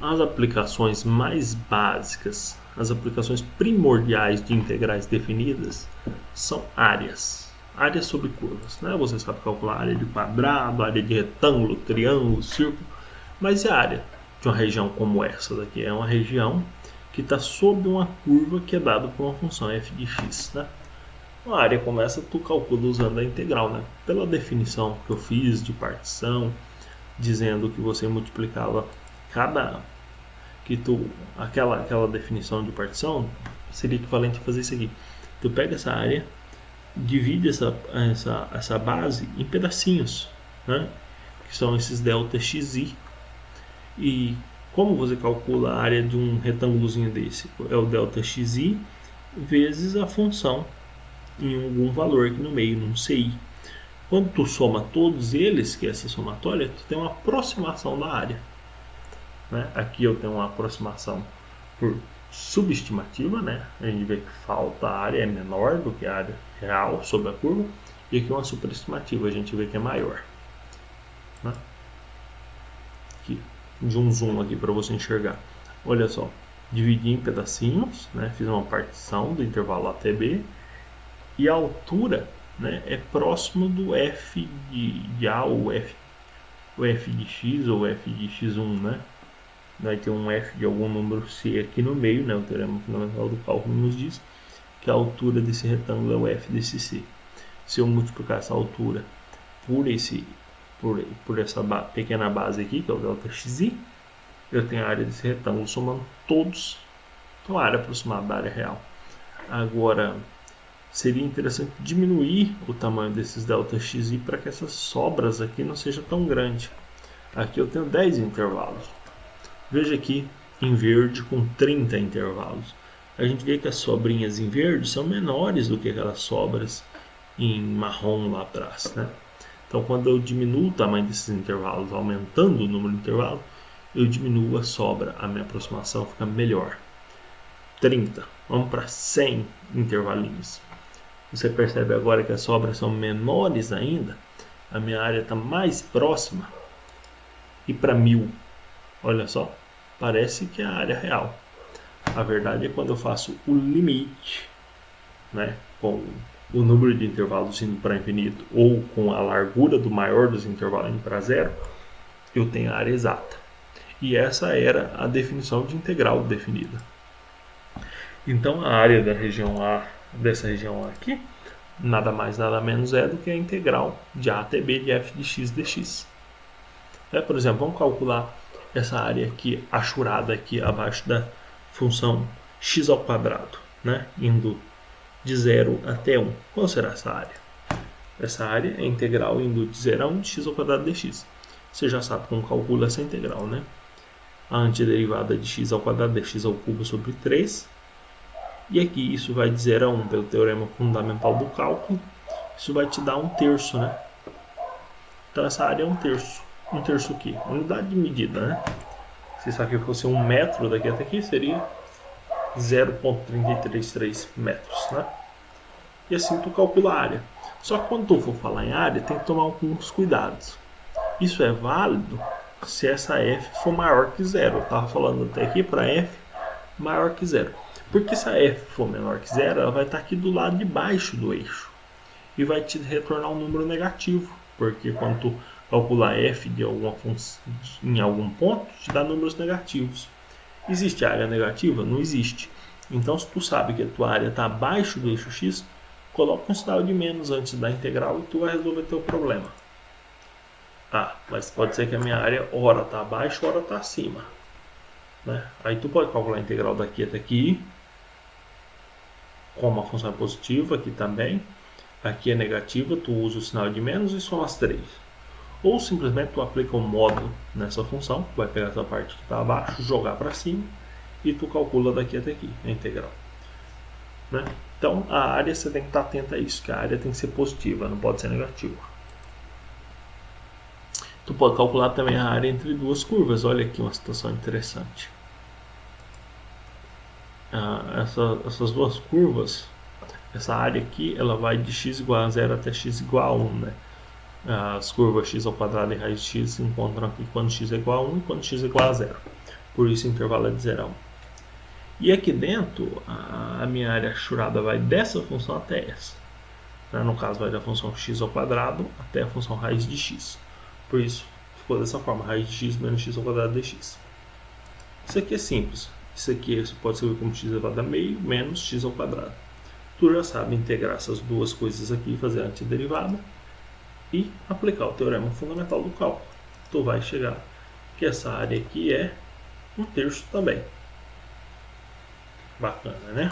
as aplicações mais básicas, as aplicações primordiais de integrais definidas são áreas. Áreas sobre curvas, né? Você sabe calcular área de quadrado, área de retângulo, triângulo, círculo, mas e a área de uma região como essa daqui? É uma região que está sob uma curva que é dada por uma função f de x, né? Uma área como essa tu calcula usando a integral, né? Pela definição que eu fiz de partição, dizendo que você multiplicava aquela definição de partição, seria equivalente a fazer isso aqui. Tu pega essa área, divide essa base em pedacinhos, né? Que são esses delta xi, e como você calcula a área de um retângulozinho desse? É o delta xi vezes a função em algum valor aqui no meio, num CI. Quando tu soma todos eles, que é essa somatória, tu tem uma aproximação da área, né? Aqui eu tenho uma aproximação por subestimativa, né? A gente vê que falta a área é menor do que a área real sobre a curva, e aqui uma superestimativa, a gente vê que é maior, né? Aqui, de um zoom aqui para você enxergar. Olha só, dividi em pedacinhos, né? Fiz uma partição do intervalo até B, e a altura, né, é próximo do f de A ou f de x ou f de x1, né? Vai ter um f de algum número c aqui no meio, né? O teorema fundamental do cálculo nos diz que a altura desse retângulo é o f desse c. Se eu multiplicar essa altura por essa pequena base aqui, que é o delta xi, eu tenho a área desse retângulo somando todos, então a área aproximada da área real. Agora, seria interessante diminuir o tamanho desses delta xi para que essas sobras aqui não sejam tão grandes. Aqui eu tenho 10 intervalos. Veja aqui em verde com 30 intervalos. A gente vê que as sobrinhas em verde são menores do que aquelas sobras em marrom lá atrás, né? Então, quando eu diminuo o tamanho desses intervalos, aumentando o número de intervalos, eu diminuo a sobra, a minha aproximação fica melhor. 30, vamos para 100 intervalinhos. Você percebe agora que as sobras são menores ainda, a minha área está mais próxima, e para 1000, olha só, parece que é a área real. A verdade é quando eu faço o limite, né, com o número de intervalos indo para infinito ou com a largura do maior dos intervalos indo para zero, eu tenho a área exata. E essa era a definição de integral definida. Então a área da região A, dessa região A aqui, nada mais nada menos é do que a integral de A até B de f de x dx. Por exemplo, vamos calcular essa área aqui, achurada aqui abaixo da função x ao quadrado, né? Indo de 0 até 1. Qual será essa área? Essa área é a integral indo de 0 a 1 de x ao quadrado dx. Você já sabe como calcula essa integral, né? A antiderivada de x ao quadrado dx ao cubo sobre 3. E aqui isso vai de 0 a 1 pelo teorema fundamental do cálculo. Isso vai te dar 1/3, né? Então essa área é 1/3. 1/3 o quê? Unidade de medida, né? Se isso aqui fosse 1 metro daqui até aqui, seria 0,333 metros, né? E assim tu calcula a área. Só que quando tu for falar em área, tem que tomar alguns cuidados. Isso é válido se essa f for maior que 0. Eu estava falando até aqui para f maior que 0. Porque se a f for menor que 0, ela vai estar aqui do lado de baixo do eixo. E vai te retornar um número negativo. Porque quando tu calcular f de alguma função em algum ponto, te dá números negativos. Existe área negativa? Não existe. Então, se tu sabe que a tua área está abaixo do eixo x, coloca um sinal de menos antes da integral e tu vai resolver teu problema. Mas pode ser que a minha área ora está abaixo, ora está acima, né? Aí tu pode calcular a integral daqui até aqui, como a função é positiva, aqui também. Aqui é negativa, tu usa o sinal de menos e soma as 3. Ou simplesmente tu aplica um módulo nessa função, vai pegar essa parte que está abaixo, jogar para cima e tu calcula daqui até aqui a integral, né? Então a área você tem que estar atento a isso, que a área tem que ser positiva, não pode ser negativa. Tu pode calcular também a área entre duas curvas. Olha aqui uma situação interessante. Essas duas curvas, essa área aqui, ela vai de x igual a 0 até x igual a 1, né? As curvas x ao quadrado e raiz de x se encontram aqui quando x é igual a 1 e quando x é igual a 0. Por isso o intervalo é de 0 a 1. E aqui dentro, a minha área achurada vai dessa função até essa. No caso, vai da função x ao quadrado até a função raiz de x. Por isso, ficou dessa forma, raiz de x menos x ao quadrado dx. Isso aqui é simples. Isso aqui você pode escrever como x elevado a meio menos x ao quadrado. Tu já sabe integrar essas duas coisas aqui, fazer a antiderivada e aplicar o teorema fundamental do cálculo. Tu vai chegar que essa área aqui é 1/3 também. Bacana, né?